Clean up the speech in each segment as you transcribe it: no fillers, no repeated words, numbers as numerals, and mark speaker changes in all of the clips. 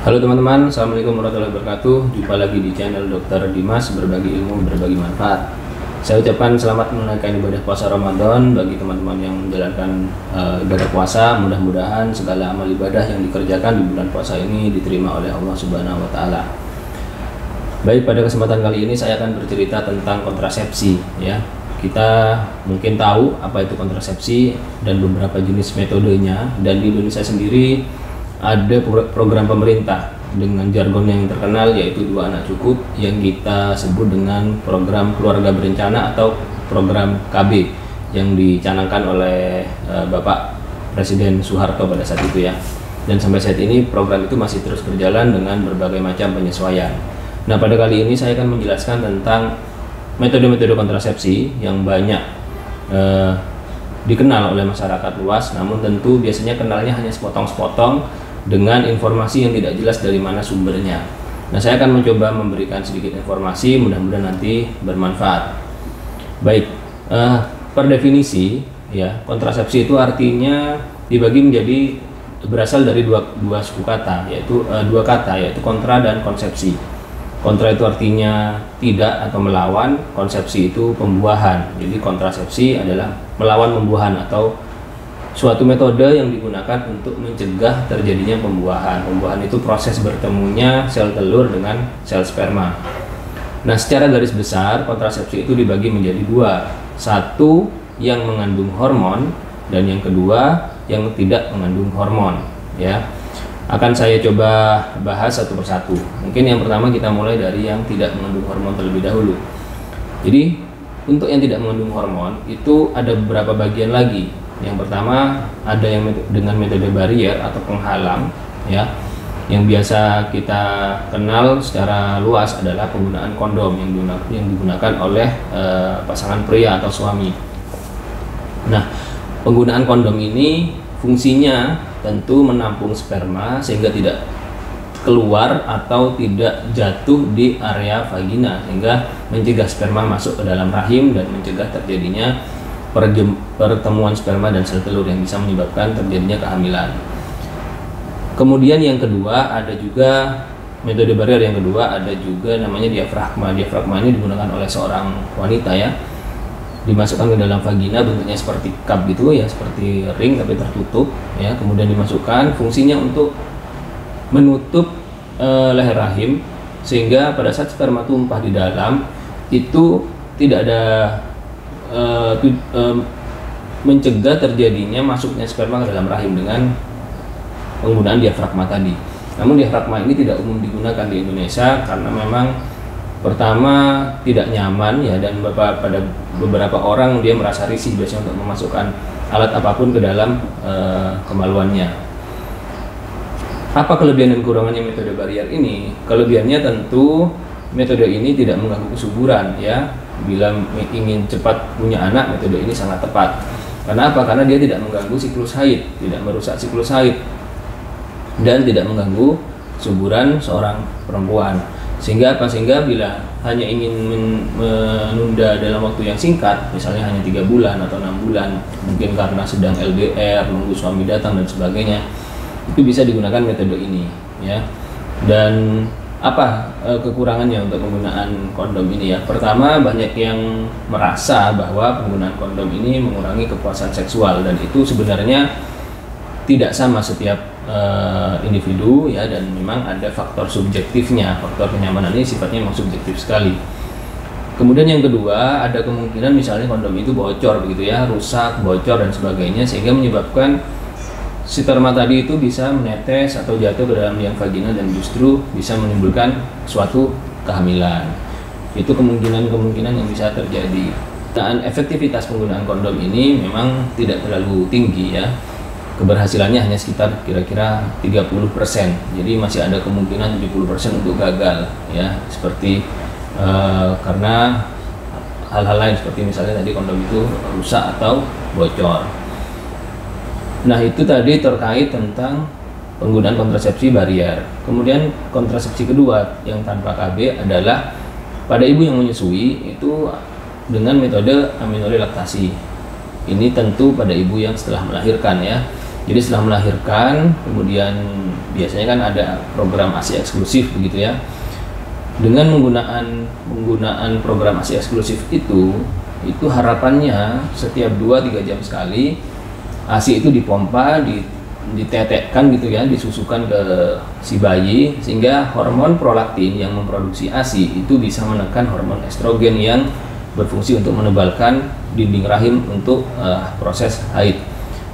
Speaker 1: Halo teman-teman, Assalamualaikum warahmatullahi wabarakatuh. Jumpa lagi di channel Dr. Dimas, berbagi ilmu, berbagi manfaat. Saya ucapkan selamat menunaikan ibadah puasa Ramadan bagi teman-teman yang menjalankan ibadah puasa. Mudah-mudahan segala amal ibadah yang dikerjakan di bulan puasa ini diterima oleh Allah Subhanahu wa Ta'ala. Baik, pada kesempatan kali ini saya akan bercerita tentang kontrasepsi. Ya, kita mungkin tahu apa itu kontrasepsi dan beberapa jenis metodenya. Dan di Indonesia sendiri ada program pemerintah dengan jargon yang terkenal, yaitu 2 anak cukup, yang kita sebut dengan program keluarga berencana atau program KB yang dicanangkan oleh Bapak Presiden Soeharto pada saat itu ya. Dan sampai saat ini program itu masih terus berjalan dengan berbagai macam penyesuaian. Nah, pada kali ini saya akan menjelaskan tentang metode-metode kontrasepsi yang banyak dikenal oleh masyarakat luas, namun tentu biasanya kenalnya hanya sepotong-sepotong dengan informasi yang tidak jelas dari mana sumbernya. Nah, saya akan mencoba memberikan sedikit informasi, mudah-mudahan nanti bermanfaat. Baik, per definisi ya, kontrasepsi itu artinya dibagi menjadi berasal dari dua suku kata, yaitu dua kata, yaitu kontra dan konsepsi. Kontra itu artinya tidak atau melawan, konsepsi itu pembuahan. Jadi kontrasepsi adalah melawan pembuahan atau suatu metode yang digunakan untuk mencegah terjadinya pembuahan. Pembuahan itu proses bertemunya sel telur dengan sel sperma. Nah, secara garis besar kontrasepsi itu dibagi menjadi 2. Satu yang mengandung hormon dan yang kedua yang tidak mengandung hormon ya. Akan saya coba bahas satu persatu. Mungkin yang pertama kita mulai dari yang tidak mengandung hormon terlebih dahulu. Jadi untuk yang tidak mengandung hormon itu ada beberapa bagian lagi. Yang pertama ada yang dengan metode barrier atau penghalang ya. Yang biasa kita kenal secara luas adalah penggunaan kondom yang digunakan oleh pasangan pria atau suami. Nah, penggunaan kondom ini fungsinya tentu menampung sperma sehingga tidak keluar atau tidak jatuh di area vagina, sehingga mencegah sperma masuk ke dalam rahim dan mencegah terjadinya pertemuan sperma dan sel telur yang bisa menyebabkan terjadinya kehamilan. Kemudian yang kedua ada juga metode barrier, yang kedua ada juga namanya diafragma. Diafragma ini digunakan oleh seorang wanita ya, dimasukkan ke dalam vagina, bentuknya seperti cup gitu ya, seperti ring tapi tertutup ya. Kemudian dimasukkan, fungsinya untuk menutup leher rahim sehingga pada saat sperma tumpah di dalam itu tidak ada mencegah terjadinya masuknya sperma ke dalam rahim dengan penggunaan diafragma tadi. Namun diafragma ini tidak umum digunakan di Indonesia karena memang pertama tidak nyaman ya, dan pada beberapa orang dia merasa risih biasanya untuk memasukkan alat apapun ke dalam kemaluannya. Apa kelebihan dan kekurangannya metode barrier ini? Kelebihannya tentu metode ini tidak mengganggu kesuburan ya. Bila ingin cepat punya anak, metode ini sangat tepat. Karena apa? Karena dia tidak mengganggu siklus haid, tidak merusak siklus haid, dan tidak mengganggu kesuburan seorang perempuan. Sehingga apa? Sehingga bila hanya ingin menunda dalam waktu yang singkat, misalnya hanya 3 bulan atau 6 bulan, mungkin karena sedang LDR, menunggu suami datang dan sebagainya, itu bisa digunakan metode ini ya. Dan apa kekurangannya untuk penggunaan kondom ini ya? Pertama, banyak yang merasa bahwa penggunaan kondom ini mengurangi kepuasan seksual, dan itu sebenarnya tidak sama setiap individu ya, dan memang ada faktor subjektifnya. Faktor kenyamanan ini sifatnya memang subjektif sekali. Kemudian yang kedua, ada kemungkinan misalnya kondom itu bocor begitu ya, rusak, bocor dan sebagainya, sehingga menyebabkan sperma tadi itu bisa menetes atau jatuh ke dalam liang vagina dan justru bisa menimbulkan suatu kehamilan. Itu kemungkinan-kemungkinan yang bisa terjadi. Dan efektivitas penggunaan kondom ini memang tidak terlalu tinggi ya. Keberhasilannya hanya sekitar kira-kira 30%. Jadi masih ada kemungkinan 70% untuk gagal ya, seperti karena hal-hal lain seperti misalnya tadi kondom itu rusak atau bocor. Nah, itu tadi terkait tentang penggunaan kontrasepsi barrier. Kemudian kontrasepsi kedua yang tanpa KB adalah pada ibu yang menyusui itu dengan metode aminorelaktasi. Ini tentu pada ibu yang setelah melahirkan ya. Jadi setelah melahirkan, kemudian biasanya kan ada program ASI eksklusif begitu ya. Dengan menggunakan program ASI eksklusif itu harapannya setiap 2-3 jam sekali ASI itu dipompa, ditetekkan gitu ya, disusukan ke si bayi, sehingga hormon prolaktin yang memproduksi ASI itu bisa menekan hormon estrogen yang berfungsi untuk menebalkan dinding rahim untuk proses haid.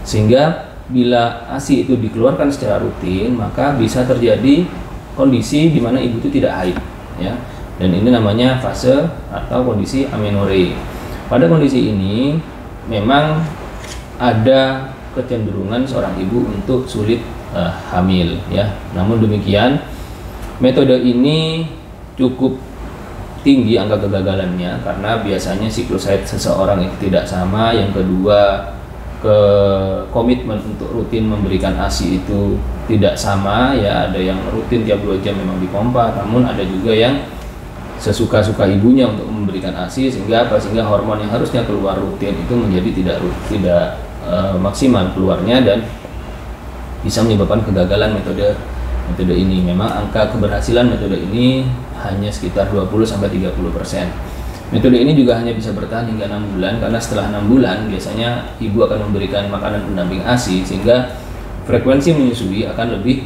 Speaker 1: Sehingga bila ASI itu dikeluarkan secara rutin, maka bisa terjadi kondisi di mana ibu itu tidak haid ya. Dan ini namanya fase atau kondisi amenore. Pada kondisi ini memang ada kecenderungan seorang ibu untuk sulit hamil ya. Namun demikian, metode ini cukup tinggi angka kegagalannya karena biasanya siklus haid seseorang itu tidak sama. Yang kedua, komitmen untuk rutin memberikan ASI itu tidak sama ya. Ada yang rutin tiap 2 jam memang dipompa, namun ada juga yang sesuka-suka ibunya untuk memberikan ASI, sehingga hormon yang harusnya keluar rutin itu menjadi tidak maksimal keluarnya dan bisa menyebabkan kegagalan metode ini. Memang angka keberhasilan metode ini hanya sekitar 20-30%. Metode ini juga hanya bisa bertahan hingga 6 bulan, karena setelah 6 bulan biasanya ibu akan memberikan makanan pendamping ASI, sehingga frekuensi menyusui akan lebih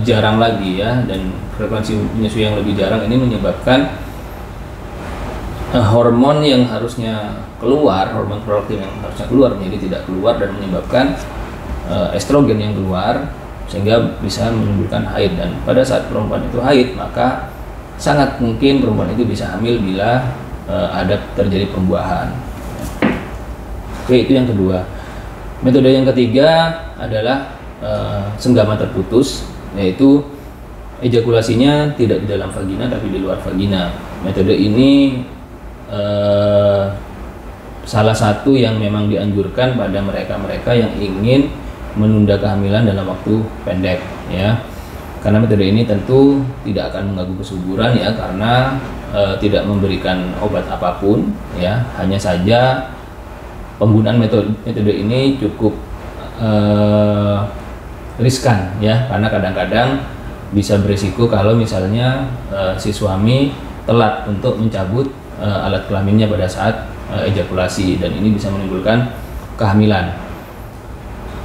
Speaker 1: jarang lagi ya. Dan frekuensi menyusui yang lebih jarang ini menyebabkan hormon yang harusnya keluar, hormon prolaktin yang harusnya keluar menjadi tidak keluar, dan menyebabkan estrogen yang keluar, sehingga bisa menimbulkan haid. Dan pada saat perempuan itu haid, maka sangat mungkin perempuan itu bisa hamil bila ada terjadi pembuahan. Oke, itu yang kedua. Metode yang ketiga adalah senggama terputus, yaitu ejakulasinya tidak di dalam vagina tapi di luar vagina. Metode ini salah satu yang memang dianjurkan pada mereka-mereka yang ingin menunda kehamilan dalam waktu pendek ya. Karena metode ini tentu tidak akan mengganggu kesuburan ya, karena tidak memberikan obat apapun ya. Hanya saja penggunaan metode ini cukup riskan ya, karena kadang-kadang bisa berisiko kalau misalnya si suami telat untuk mencabut alat kelaminnya pada saat ejakulasi, dan ini bisa menimbulkan kehamilan.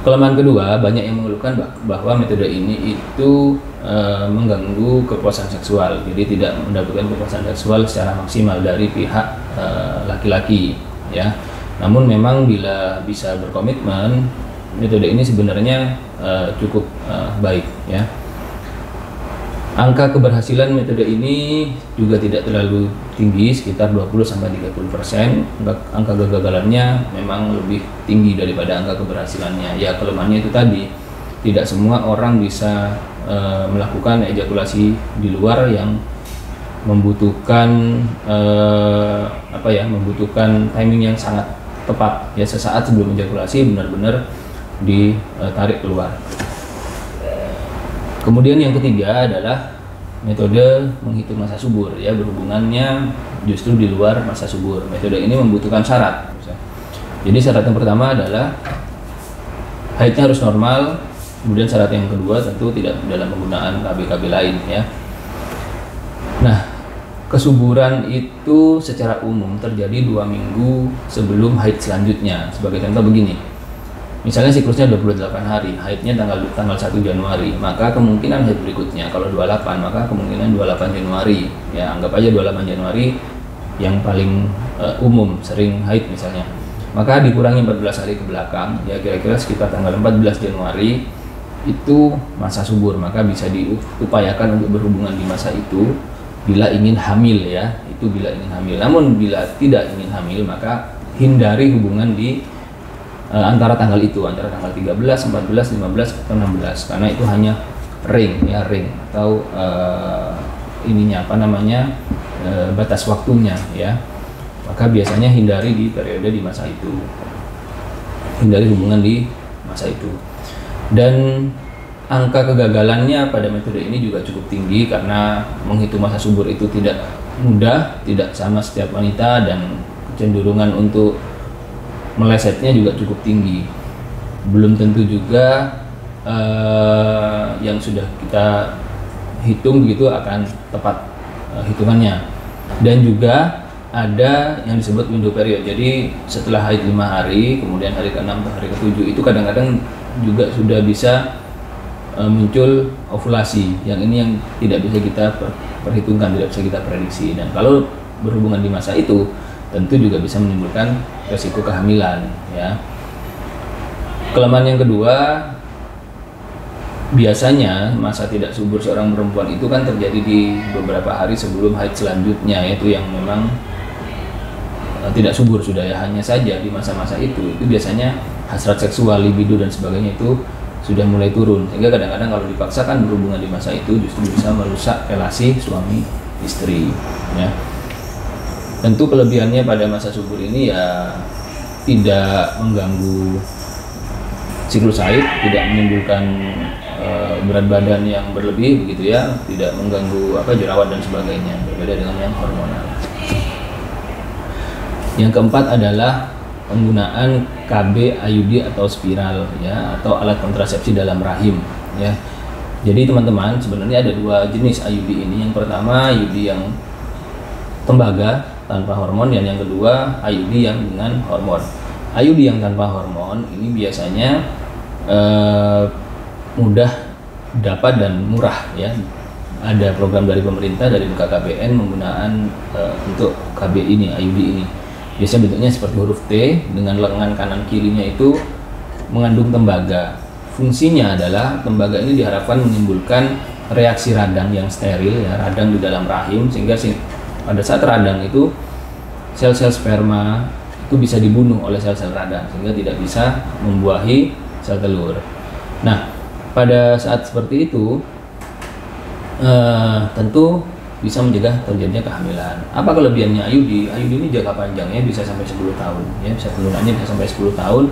Speaker 1: Kelemahan kedua, banyak yang mengeluhkan bahwa metode ini itu mengganggu kepuasan seksual, jadi tidak mendapatkan kepuasan seksual secara maksimal dari pihak laki-laki ya. Namun memang bila bisa berkomitmen, metode ini sebenarnya cukup baik ya. Angka keberhasilan metode ini juga tidak terlalu tinggi, sekitar 20-30%. Angka kegagalannya memang lebih tinggi daripada angka keberhasilannya. Ya, kelemahannya itu tadi, tidak semua orang bisa melakukan ejakulasi di luar yang membutuhkan membutuhkan timing yang sangat tepat ya. Sesaat sebelum ejakulasi benar-benar ditarik keluar. Kemudian yang ketiga adalah metode menghitung masa subur ya, berhubungannya justru di luar masa subur. Metode ini membutuhkan syarat. Jadi syarat yang pertama adalah haidnya harus normal. Kemudian syarat yang kedua tentu tidak dalam penggunaan KB-KB lain ya. Nah, kesuburan itu secara umum terjadi 2 minggu sebelum haid selanjutnya. Sebagai contoh begini, misalnya siklusnya 28 hari, haidnya tanggal 1 Januari, maka kemungkinan haid berikutnya kalau 28, maka kemungkinan 28 Januari. Ya, anggap aja 28 Januari yang paling umum sering haid misalnya. Maka dikurangi 14 hari ke belakang, ya kira-kira sekitar tanggal 14 Januari itu masa subur, maka bisa diupayakan untuk berhubungan di masa itu bila ingin hamil ya, itu bila ingin hamil. Namun bila tidak ingin hamil, maka hindari hubungan di antara tanggal itu, antara tanggal 13, 14, 15 atau 16, karena itu hanya ring atau batas waktunya ya. Maka biasanya hindari di periode di masa itu, hindari hubungan di masa itu. Dan angka kegagalannya pada metode ini juga cukup tinggi, karena menghitung masa subur itu tidak mudah, tidak sama setiap wanita, dan kecenderungan untuk melesetnya juga cukup tinggi. belum tentu juga yang sudah kita hitung begitu akan tepat hitungannya. Dan juga ada yang disebut window period. Jadi setelah haid 5 hari, kemudian hari ke-6 atau hari ke-7 itu kadang-kadang juga sudah bisa muncul ovulasi. Yang ini yang tidak bisa kita perhitungkan, tidak bisa kita prediksi. Dan kalau berhubungan di masa itu, tentu juga bisa menimbulkan resiko kehamilan, ya. Kelemahan yang kedua, biasanya masa tidak subur seorang perempuan itu kan terjadi di beberapa hari sebelum haid selanjutnya, yaitu yang memang tidak subur sudah, ya. Hanya saja di masa-masa itu biasanya hasrat seksual, libido dan sebagainya itu sudah mulai turun, sehingga kadang-kadang kalau dipaksakan berhubungan di masa itu justru bisa merusak relasi suami istri, ya. Tentu kelebihannya pada masa subur ini ya tidak mengganggu siklus haid, tidak menimbulkan berat badan yang berlebih begitu, ya, tidak mengganggu jerawat dan sebagainya, berbeda dengan yang hormonal. Yang keempat adalah penggunaan KB, IUD atau spiral, ya, atau alat kontrasepsi dalam rahim, ya. Jadi teman-teman, sebenarnya ada dua jenis IUD ini. Yang pertama IUD yang tembaga tanpa hormon, dan yang kedua IUD yang dengan hormon. IUD yang tanpa hormon ini biasanya mudah dapat dan murah, ya. Ada program dari pemerintah, dari BKKBN menggunakan untuk KB ini, IUD ini. Biasanya bentuknya seperti huruf T dengan lengan kanan kirinya itu mengandung tembaga. Fungsinya adalah tembaga ini diharapkan menimbulkan reaksi radang yang steril, ya, radang di dalam rahim, sehingga pada saat radang itu sel-sel sperma itu bisa dibunuh oleh sel-sel radang sehingga tidak bisa membuahi sel telur. Nah, pada saat seperti itu tentu bisa mencegah terjadinya kehamilan. Apa kelebihannya IUD? IUD ini jangka panjangnya bisa sampai 10 tahun, ya, bisa penggunaannya bisa sampai 10 tahun.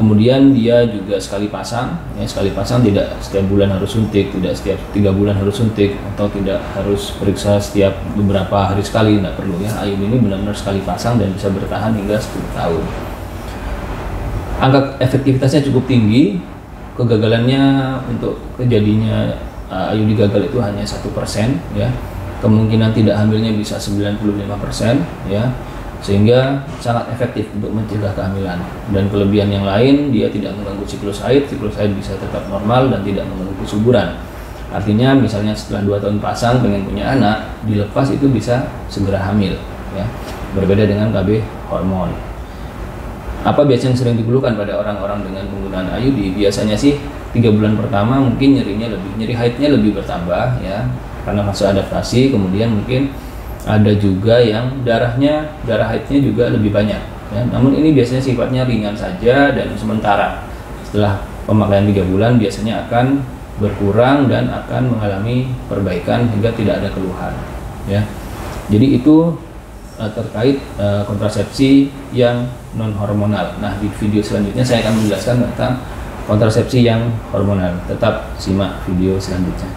Speaker 1: Kemudian dia juga sekali pasang, ya, sekali pasang, tidak setiap bulan harus suntik, tidak setiap 3 bulan harus suntik, atau tidak harus periksa setiap beberapa hari sekali, tidak perlu, ya. IUD ini benar-benar sekali pasang dan bisa bertahan hingga 10 tahun. Angka efektivitasnya cukup tinggi. Kegagalannya untuk terjadinya IUD gagal itu hanya 1%, ya. Kemungkinan tidak hamilnya bisa 95%, ya, sehingga sangat efektif untuk mencegah kehamilan. Dan kelebihan yang lain, dia tidak mengganggu siklus haid bisa tetap normal dan tidak mengganggu kesuburan. Artinya misalnya setelah 2 tahun pasang pengen punya anak, dilepas itu bisa segera hamil, ya. Berbeda dengan KB hormon. Apa biasanya yang sering dikeluhkan pada orang-orang dengan penggunaan IUD? Biasanya sih 3 bulan pertama mungkin nyeri haidnya lebih bertambah, ya, karena masa adaptasi. Kemudian mungkin ada juga yang darah haidnya juga lebih banyak, ya. Namun ini biasanya sifatnya ringan saja dan sementara. Setelah pemakaian 3 bulan biasanya akan berkurang dan akan mengalami perbaikan hingga tidak ada keluhan, ya. Jadi itu terkait kontrasepsi yang non hormonal. Nah, di video selanjutnya saya akan menjelaskan tentang kontrasepsi yang hormonal. Tetap simak video selanjutnya.